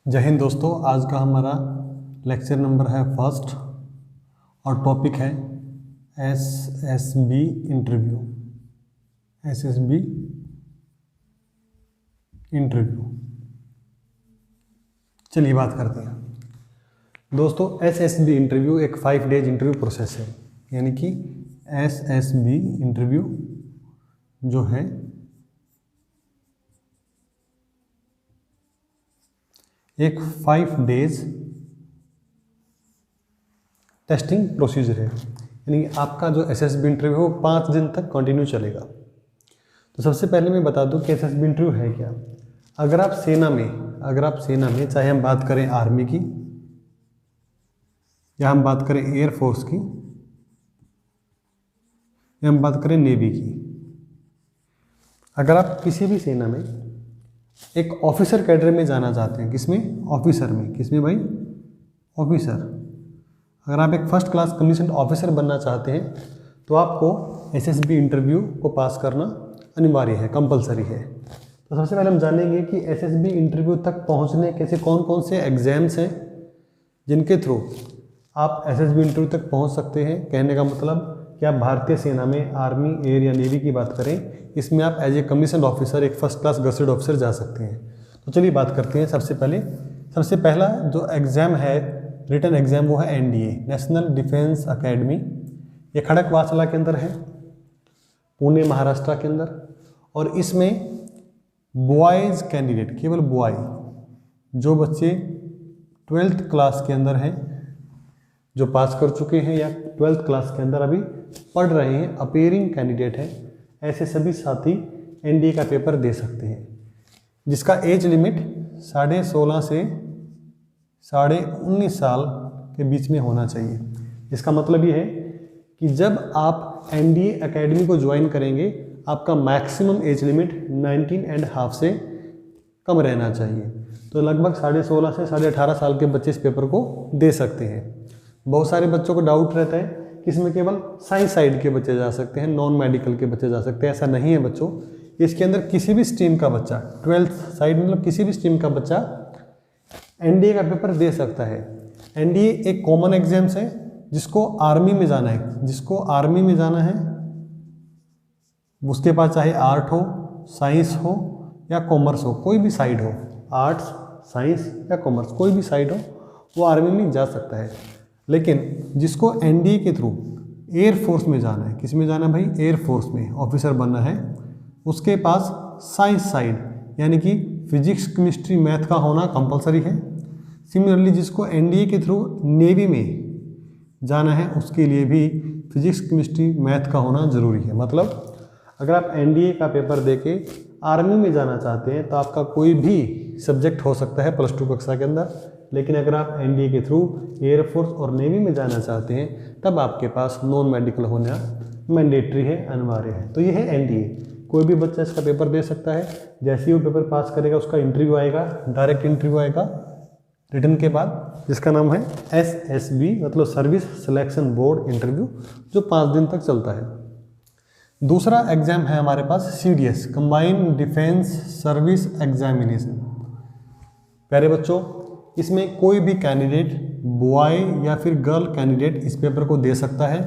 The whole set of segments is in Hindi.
जय हिंद दोस्तों। आज का हमारा लेक्चर नंबर है फर्स्ट और टॉपिक है एसएसबी इंटरव्यू। एसएसबी इंटरव्यू, चलिए बात करते हैं दोस्तों। एसएसबी इंटरव्यू एक 5 डेज इंटरव्यू प्रोसेस है, यानी कि एसएसबी इंटरव्यू जो है एक 5 डेज टेस्टिंग प्रोसीजर है, यानी आपका जो एसएसबी इंटरव्यू है वो 5 दिन तक कंटिन्यू चलेगा। तो सबसे पहले मैं बता दूं कि एसएसबी इंटरव्यू है क्या। अगर आप सेना में चाहे हम बात करें आर्मी की या हम बात करें एयरफोर्स की या हम बात करें नेवी की, अगर आप किसी भी सेना में एक ऑफिसर कैडर में जाना चाहते हैं, किसमें? ऑफिसर में। किसमें भाई? ऑफिसर। अगर आप एक फर्स्ट क्लास कमीशन्ड ऑफिसर बनना चाहते हैं तो आपको एसएसबी इंटरव्यू को पास करना अनिवार्य है, कंपलसरी है। तो सबसे पहले हम जानेंगे कि एसएसबी इंटरव्यू तक पहुंचने कैसे कौन कौन से एग्जाम्स हैं जिनके थ्रू आप एसएसबी इंटरव्यू तक पहुंच सकते हैं। कहने का मतलब कि आप भारतीय सेना में आर्मी, एयर या नेवी की बात करें, इसमें आप एज ए कमीशन्ड ऑफिसर एक फर्स्ट क्लास गजेटेड ऑफिसर जा सकते हैं। तो चलिए बात करते हैं। सबसे पहला जो एग्ज़ाम है, रिटन एग्ज़ाम, वो है एनडीए, नेशनल डिफेंस एकेडमी। ये खड़गवासला के अंदर है, पुणे महाराष्ट्र के अंदर। और इसमें बॉयज़ कैंडिडेट, केवल बॉय, जो बच्चे 12th क्लास के अंदर हैं, जो पास कर चुके हैं या 12th क्लास के अंदर अभी पढ़ रहे हैं, अपीयरिंग कैंडिडेट हैं, ऐसे सभी साथी एनडीए का पेपर दे सकते हैं, जिसका एज लिमिट 16.5 से 19.5 साल के बीच में होना चाहिए। इसका मतलब ये है कि जब आप एनडीए एकेडमी को ज्वाइन करेंगे, आपका मैक्सिमम एज लिमिट 19.5 से कम रहना चाहिए। तो लगभग 16.5 से 18.5 साल के बच्चे इस पेपर को दे सकते हैं। बहुत सारे बच्चों को डाउट रहता है कि इसमें केवल साइंस साइड के बच्चे जा सकते हैं, नॉन मेडिकल के बच्चे जा सकते हैं। ऐसा नहीं है बच्चों, इसके अंदर किसी भी स्ट्रीम का बच्चा, 12th साइड मतलब किसी भी स्ट्रीम का बच्चा एनडीए का पेपर दे सकता है। एनडीए एक कॉमन एग्जाम्स है, जिसको आर्मी में जाना है, उसके पास चाहे आर्ट हो, साइंस हो या कॉमर्स हो, कोई भी साइड हो, आर्ट्स, साइंस या कॉमर्स, कोई भी साइड हो, वो आर्मी में जा सकता है। लेकिन जिसको एनडीए के थ्रू एयरफोर्स में जाना है, किस में जाना है भाई? एयरफोर्स में ऑफिसर बनना है, उसके पास साइंस साइड यानी कि फिजिक्स, केमिस्ट्री, मैथ का होना कंपलसरी है। सिमिलरली जिसको एनडीए के थ्रू नेवी में जाना है, उसके लिए भी फिजिक्स, केमिस्ट्री, मैथ का होना ज़रूरी है। मतलब अगर आप एनडीए का पेपर देके आर्मी में जाना चाहते हैं तो आपका कोई भी सब्जेक्ट हो सकता है +2 कक्षा के अंदर। लेकिन अगर आप एनडीए के थ्रू एयरफोर्स और नेवी में जाना चाहते हैं, तब आपके पास नॉन मेडिकल होना मैंडेटरी है, अनिवार्य है। तो ये है एनडीए। कोई भी बच्चा इसका पेपर दे सकता है। जैसे ही वो पेपर पास करेगा, उसका इंटरव्यू आएगा, डायरेक्ट इंटरव्यू आएगा रिटन के बाद, जिसका नाम है एसएसबी, मतलब सर्विस सिलेक्शन बोर्ड इंटरव्यू, जो 5 दिन तक चलता है। दूसरा एग्जाम है हमारे पास CDS, combined defence service examination. प्यारे बच्चों, इसमें कोई भी कैंडिडेट, बॉय या फिर गर्ल कैंडिडेट, इस पेपर को दे सकता है,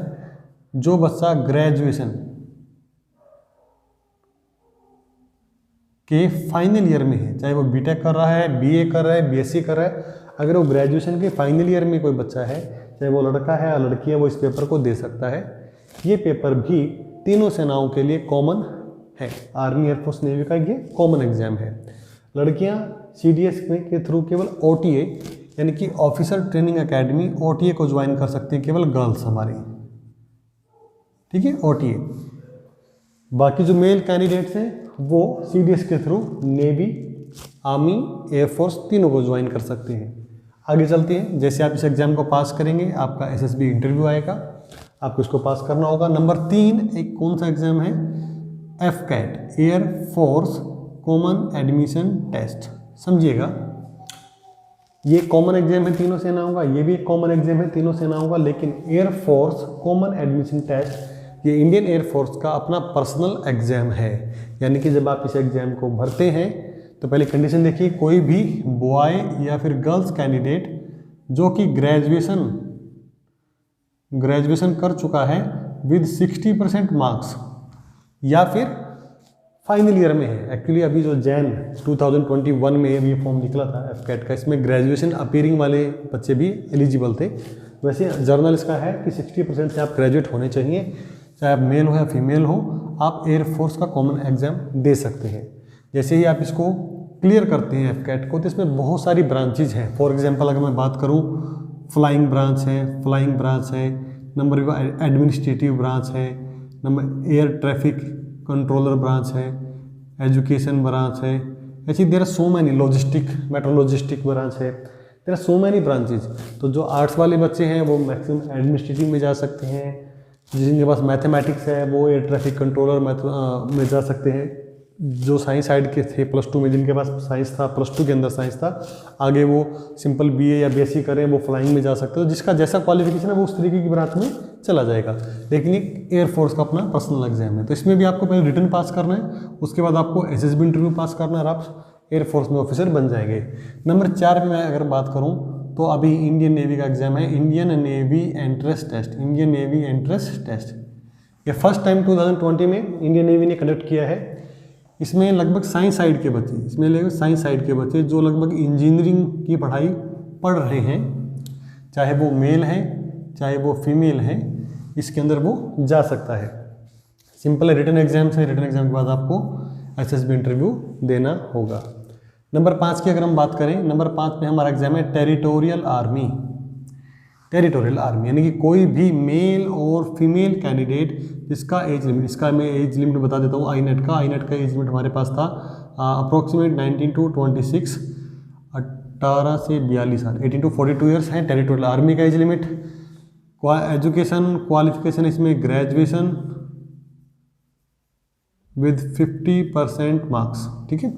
जो बच्चा ग्रेजुएशन के फाइनल ईयर में है, चाहे वो बीटेक कर रहा है, बीए कर रहा है, बीएससी कर रहा है। अगर वो ग्रेजुएशन के फाइनल ईयर में कोई बच्चा है, चाहे वो लड़का है या लड़की है, वो इस पेपर को दे सकता है। ये पेपर भी तीनों सेनाओं के लिए कॉमन है। आर्मी, एयरफोर्स, नेवी का ये कॉमन एग्जाम है। लड़कियां सीडीएस के थ्रू केवल ओटीए यानी कि ऑफिसर ट्रेनिंग एकेडमी, ओटीए को ज्वाइन कर सकती हैं, केवल गर्ल्स हमारी, ठीक है, ओटीए। बाकी जो मेल कैंडिडेट्स हैं वो सीडीएस के थ्रू नेवी, आर्मी, एयरफोर्स तीनों को ज्वाइन कर सकते हैं। आगे चलते हैं। जैसे आप इस एग्जाम को पास करेंगे, आपका एसएसबी इंटरव्यू आएगा, आपको इसको पास करना होगा। नंबर 3 एक कौन सा एग्जाम है? AFCAT, air force common admission test. समझिएगा, ये कॉमन एग्जाम है तीनों सेनाओं का, ये भी एक कॉमन एग्जाम है तीनों सेनाओं का। लेकिन एयरफोर्स कॉमन एडमिशन टेस्ट ये इंडियन एयरफोर्स का अपना पर्सनल एग्जाम है। यानी कि जब आप इस एग्जाम को भरते हैं तो पहले कंडीशन देखिए, कोई भी बॉय या फिर गर्ल्स कैंडिडेट जो कि ग्रेजुएशन कर चुका है विद 60% मार्क्स या फिर फाइनल ईयर में है। एक्चुअली अभी जो जैन 2021 में अभी फॉर्म निकला था एफकेट का, इसमें ग्रेजुएशन अपीयरिंग वाले बच्चे भी एलिजिबल थे। वैसे जर्नल इसका है कि 60% से आप ग्रेजुएट होने चाहिए, चाहे आप मेल हो या फीमेल हो, आप एयरफोर्स का कॉमन एग्जाम दे सकते हैं। जैसे ही आप इसको क्लियर करते हैं एफकेट को, तो इसमें बहुत सारी ब्रांचेज हैं। फॉर एग्जांपल अगर मैं बात करूं, फ्लाइंग ब्रांच है, नंबर एडमिनिस्ट्रेटिव ब्रांच है, number air traffic controller branch है, एजुकेशन ब्रांच है, ऐसी there are so many, meteorologistic branch है, there are so many branches. तो जो आर्ट्स वाले बच्चे हैं वो मैक्सिमम एडमिनिस्ट्रेटिव में जा सकते हैं, जिनके पास मैथमेटिक्स है वो एयर ट्रैफिक कंट्रोलर में जा सकते हैं। जो साइंस साइड के थे +2 में, जिनके पास साइंस था, +2 के अंदर साइंस था, आगे वो सिंपल BA या BSc करें, वो फ्लाइंग में जा सकते हो। जिसका जैसा क्वालिफिकेशन है वो उस तरीके की ब्रांच में चला जाएगा। लेकिन एक एयरफोर्स का अपना पर्सनल एग्जाम है, तो इसमें भी आपको पहले रिटन पास करना है, उसके बाद आपको SSB इंटरव्यू पास करना है और आप एयरफोर्स में ऑफिसर बन जाएंगे। नंबर 4 पे मैं अगर बात करूँ तो अभी इंडियन नेवी का एग्जाम है, इंडियन नेवी एंट्रेंस टेस्ट। ये फर्स्ट टाइम 2020 में इंडियन नेवी ने कंडक्ट किया है। इसमें लगभग साइंस साइड के बच्चे, जो लगभग इंजीनियरिंग की पढ़ाई पढ़ रहे हैं, चाहे वो मेल हैं चाहे वो फीमेल हैं, इसके अंदर वो जा सकता है। सिंपल रिटन एग्जाम से, रिटन एग्जाम के बाद आपको SSB इंटरव्यू देना होगा। नंबर 5 की अगर हम बात करें, नंबर 5 पे हमारा एग्जाम है टेरिटोरियल आर्मी, यानी कि कोई भी मेल और फीमेल कैंडिडेट जिसका एज लिमिट, इसका मैं एज लिमिट बता देता हूँ। आईनेट का एज लिमिट हमारे पास था अप्रोक्सीमेट 19 to 26, 18 से 42 साल, 18 to 42 ईयर्स है टेरिटोरियल आर्मी का एज लिमिट। एजुकेशन क्वालिफिकेशन इसमें ग्रेजुएशन विद 50% मार्क्स, ठीक है।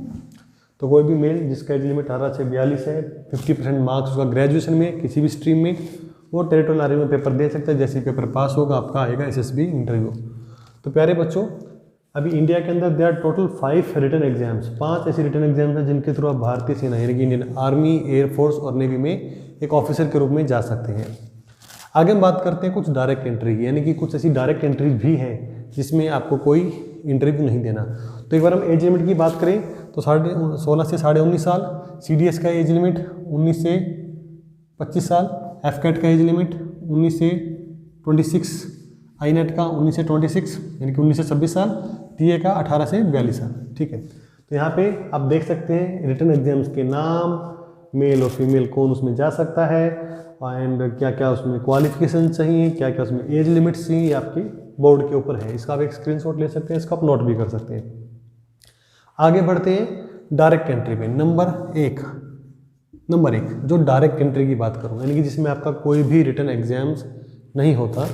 तो कोई भी मेल जिसका एज लिमिट 18 से 42 है, 50% मार्क्स उसका ग्रेजुएशन में किसी भी स्ट्रीम में, वो टेरिटोरियल आर्मी में पेपर दे सकता है। जैसे ही पेपर पास होगा आपका आएगा SSB इंटरव्यू। तो प्यारे बच्चों, अभी इंडिया के अंदर there are total 5 written exams, 5 ऐसे रिटन एग्जाम्स हैं जिनके थ्रू आप भारतीय सेना यानी कि इंडियन आर्मी, एयरफोर्स और नेवी में एक ऑफिसर के रूप में जा सकते हैं। आगे हम बात करते हैं कुछ डायरेक्ट एंट्री की, यानी कि कुछ ऐसी डायरेक्ट एंट्रीज भी हैं जिसमें आपको कोई इंटरव्यू नहीं देना। तो एक बार हम एज लिमिट की बात करें तो 16 से 19.5 साल, CDS का एज लिमिट 19 से 25 साल, एफकेट का एज लिमिट 19 से 26, आईनेट का 19 से 26 यानी कि 19 से 26 साल, TA का 18 से 42 साल, ठीक है। तो यहाँ पे आप देख सकते हैं रिटन एग्जाम्स के नाम, मेल और फीमेल कौन उसमें जा सकता है, एंड क्या क्या उसमें क्वालिफिकेशन चाहिए, क्या क्या उसमें एज लिमिट्स चाहिए, आपके बोर्ड के ऊपर है। इसका आप एक स्क्रीनशॉट ले सकते हैं, इसका आप नोट भी कर सकते हैं। आगे बढ़ते हैं डायरेक्ट एंट्री पे। नंबर एक जो डायरेक्ट एंट्री की बात करूँ, यानी कि जिसमें आपका कोई भी रिटन एग्जाम्स नहीं होता,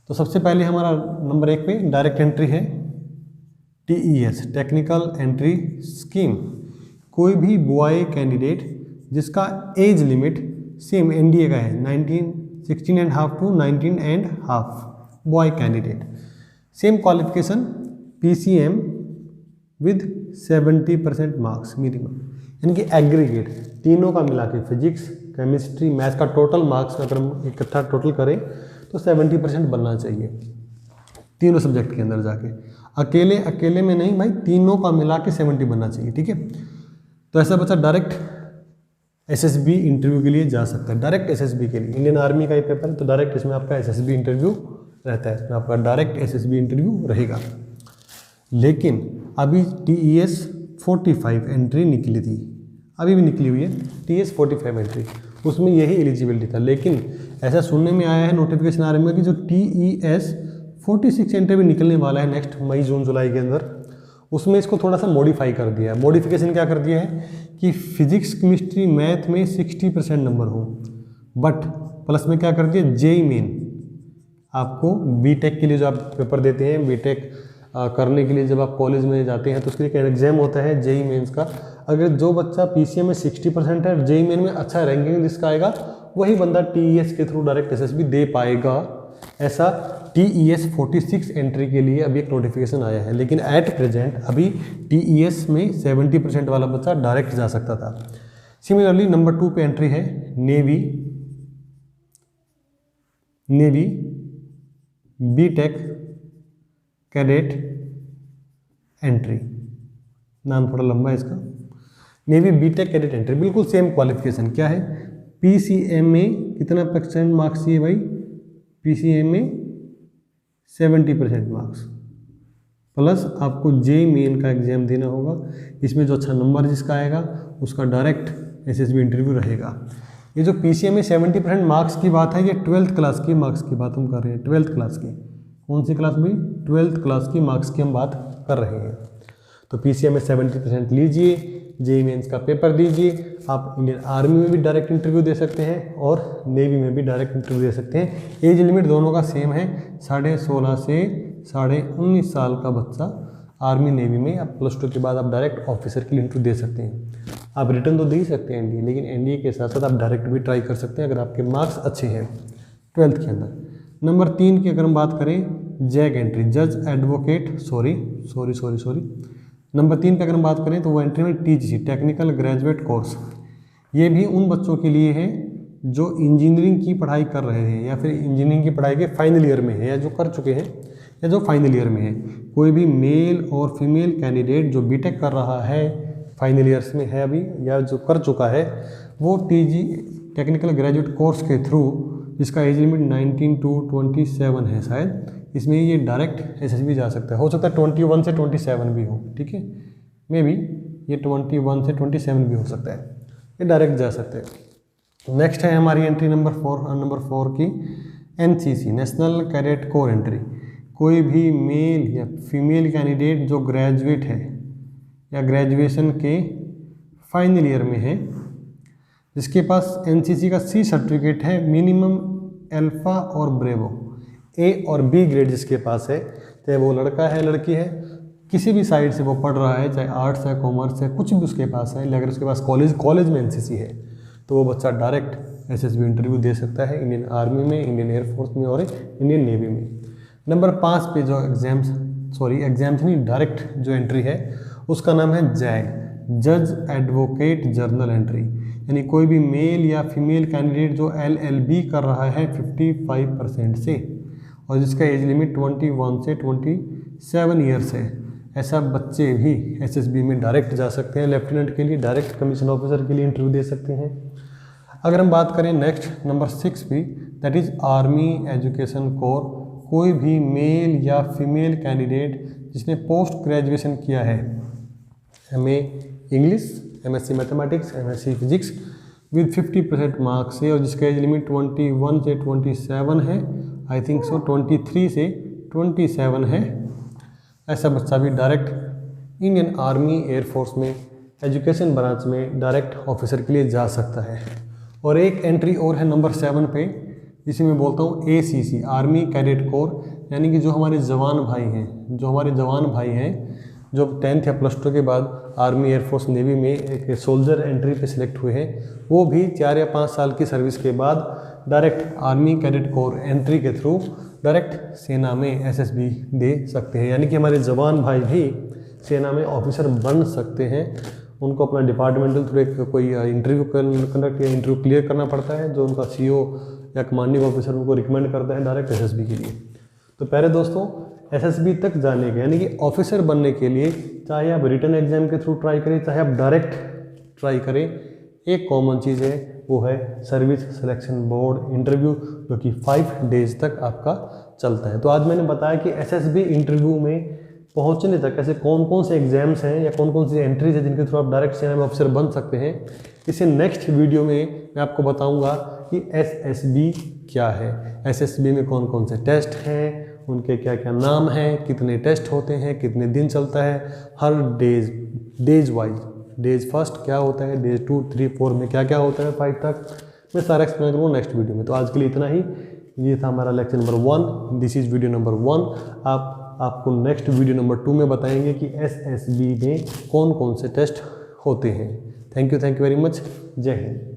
तो सबसे पहले हमारा नंबर 1 पे डायरेक्ट एंट्री है TES, टेक्निकल एंट्री स्कीम। कोई भी बॉय कैंडिडेट जिसका एज लिमिट सेम NDA का है 16.5 to 19.5, boy candidate, same qualification PCM with 70% marks minimum, यानी कि एग्रीगेट तीनों का मिला के फिजिक्स, केमिस्ट्री, मैथ्स का टोटल मार्क्स अगर हम इकट्ठा टोटल करें तो 70% बनना चाहिए तीनों सब्जेक्ट के अंदर जाके। अकेले में नहीं भाई, तीनों का मिला के 70 बनना चाहिए, ठीक है। तो ऐसा बच्चा डायरेक्ट SSB इंटरव्यू के लिए जा सकता है। डायरेक्ट SSB के लिए, इंडियन आर्मी का ही पेपर है तो डायरेक्ट इसमें आपका SSB इंटरव्यू रहता है, इसमें आपका डायरेक्ट SSB इंटरव्यू रहेगा। लेकिन अभी TES 45 एंट्री निकली थी, अभी भी निकली हुई है TES 45 एंट्री, उसमें यही एलिजिबिलिटी था। लेकिन ऐसा सुनने में आया है नोटिफिकेशन आ रहा है कि जो TES 46 एंट्री भी निकलने वाला है नेक्स्ट मई जून जुलाई के अंदर, उसमें इसको थोड़ा सा मॉडिफाई कर दिया है। मॉडिफिकेशन क्या कर दिया है कि फिजिक्स केमिस्ट्री मैथ में 60% नंबर हो, बट प्लस में क्या कर दिया, JEE मेन आपको BTech के लिए जो आप पेपर देते हैं, BTech करने के लिए जब आप कॉलेज में जाते हैं तो उसके लिए एक एग्जाम होता है JEE मेंस का। अगर जो बच्चा PCM में 60% है, JEE मेन में अच्छा रैंकिंग जिसका आएगा, वही बंदा TES के थ्रू डायरेक्ट SSB दे पाएगा। ऐसा TES 46 एंट्री के लिए अभी एक नोटिफिकेशन आया है, लेकिन एट प्रेजेंट अभी TES में 70% वाला बच्चा डायरेक्ट जा सकता था। सिमिलरली नंबर 2 पे एंट्री है नेवी बीटेक कैडेट एंट्री, नाम थोड़ा लंबा है इसका। नेवी बीटेक कैडेट एंट्री बिल्कुल सेम क्वालिफिकेशन, क्या है PCM में कितना % मार्क्स चाहिए भाई, PCM में 70% मार्क्स प्लस आपको JEE मेन का एग्जाम देना होगा। इसमें जो अच्छा नंबर जिसका आएगा उसका डायरेक्ट SSB इंटरव्यू रहेगा। ये जो PCM में 70% मार्क्स की बात है, ये 12th क्लास की मार्क्स की बात हम कर रहे हैं। 12th क्लास की, कौन सी क्लास भाई, 12th क्लास की मार्क्स की हम बात कर रहे हैं। तो PCM में 70% लीजिए, JEE मेंस का पेपर दीजिए, आप इंडियन आर्मी में भी डायरेक्ट इंटरव्यू दे सकते हैं और नेवी में भी डायरेक्ट इंटरव्यू दे सकते हैं। एज लिमिट दोनों का सेम है, 16.5 से 19.5 साल का बच्चा आर्मी नेवी में आप +2 के बाद आप डायरेक्ट ऑफिसर के लिए इंटरव्यू दे सकते हैं। आप रिटर्न तो दे ही सकते हैं NDA, लेकिन NDA के साथ साथ आप डायरेक्ट भी ट्राई कर सकते हैं अगर आपके मार्क्स अच्छे हैं 12th के अंदर। नंबर 3 की अगर हम बात करें जैग एंट्री, जज एडवोकेट सॉरी नंबर 3 पे अगर हम बात करें तो वो एंट्री में TGC टेक्निकल ग्रेजुएट कोर्स, ये भी उन बच्चों के लिए है जो इंजीनियरिंग की पढ़ाई कर रहे हैं या फिर इंजीनियरिंग की पढ़ाई के फाइनल ईयर में है या जो कर चुके हैं या जो फाइनल ईयर में है। कोई भी मेल और फीमेल कैंडिडेट जो बीटेक कर रहा है फाइनल ईयर्स में है अभी या जो कर चुका है, वो TG टेक्निकल ग्रेजुएट कोर्स के थ्रू, जिसका एज लिमिट 19 to 27 है शायद, इसमें ये डायरेक्ट SSB जा सकता है। हो सकता है 21 से 27 भी हो, ठीक है, मे बी ये 21 से 27 भी हो सकता है, ये डायरेक्ट जा सकते हैं। नेक्स्ट है हमारी एंट्री नंबर 4 की NCC national cadet corps entry. कोई भी मेल या फीमेल कैंडिडेट जो ग्रेजुएट है या ग्रेजुएशन के फाइनल ईयर में है, जिसके पास NCC का C सर्टिफिकेट है, मिनिमम अल्फा और ब्रेवो A और B ग्रेड जिसके पास है, चाहे वो लड़का है लड़की है, किसी भी साइड से वो पढ़ रहा है, चाहे आर्ट्स है कॉमर्स है, कुछ भी उसके पास है, अगर उसके पास कॉलेज में NCC है तो वो बच्चा डायरेक्ट SSB इंटरव्यू दे सकता है इंडियन आर्मी में, इंडियन एयरफोर्स में और इंडियन नेवी में। नंबर 5 पे जो एग्जाम्स नहीं, डायरेक्ट जो एंट्री है उसका नाम है जैग जज एडवोकेट जर्नल एंट्री, यानी कोई भी मेल या फीमेल कैंडिडेट जो LLB कर रहा है 55% से और जिसका एज लिमिट 21 से 27 ईयर्स है, ऐसा बच्चे भी SSB में डायरेक्ट जा सकते हैं। लेफ्टिनेंट के लिए, डायरेक्ट कमीशन ऑफिसर के लिए इंटरव्यू दे सकते हैं। अगर हम बात करें नेक्स्ट नंबर 6 भी, that is army education corps. कोई भी मेल या फीमेल कैंडिडेट जिसने पोस्ट ग्रेजुएशन किया है MA English, MSc mathematics, MSc physics with 50% marks से और जिसका एज लिमिट 21 से 27 है, आई थिंक सो 23 से 27 है, ऐसा बच्चा भी डायरेक्ट इंडियन आर्मी एयरफोर्स में एजुकेशन ब्रांच में डायरेक्ट ऑफिसर के लिए जा सकता है। और एक एंट्री और है नंबर 7 पे, जिसे मैं बोलता हूँ ACC आर्मी कैडेट कोर, यानी कि जो हमारे जवान भाई हैं जो 10th या +2 के बाद आर्मी एयरफोर्स नेवी में एक सोल्जर एंट्री पे सिलेक्ट हुए हैं, वो भी 4 या 5 साल की सर्विस के बाद direct army cadet corps entry के थ्रू डायरेक्ट सेना में SSB दे सकते हैं। यानी कि हमारे जवान भाई भी सेना में ऑफिसर बन सकते हैं। उनको अपना डिपार्टमेंटल थ्रू कोई इंटरव्यू कंडक्ट या इंटरव्यू क्लियर करना पड़ता है, जो उनका CO या कमांडिंग ऑफिसर उनको रिकमेंड करता है डायरेक्ट SSB के लिए। तो प्यारे दोस्तों, SSB तक जाने के यानी कि ऑफिसर बनने के लिए चाहे आप रिटन एग्जाम के थ्रू ट्राई करें, चाहे आप डायरेक्ट ट्राई करें, एक कॉमन चीज़ है, वो है सर्विस सिलेक्शन बोर्ड इंटरव्यू, जो कि 5 डेज तक आपका चलता है। तो आज मैंने बताया कि SSB इंटरव्यू में पहुंचने तक ऐसे कौन कौन से एग्जाम्स हैं या कौन कौन सी एंट्रीज हैं जिनके थ्रू आप डायरेक्ट सेना में ऑफिसर बन सकते हैं। इसे नेक्स्ट वीडियो में मैं आपको बताऊंगा कि SSB क्या है, SSB में कौन कौन से टेस्ट हैं, उनके क्या क्या नाम हैं, कितने टेस्ट होते हैं, कितने दिन चलता है, हर डेज वाइज, डेज फर्स्ट क्या होता है, डेज 2, 3, 4 में क्या क्या होता है, 5 तक मैं सारा एक्सप्लेन करूँगा नेक्स्ट वीडियो में। तो आज के लिए इतना ही, ये था हमारा lecture number 1, this is video number 1। आपको नेक्स्ट वीडियो नंबर 2 में बताएंगे कि SSB में कौन कौन से टेस्ट होते हैं। Thank you very much. जय हिंद।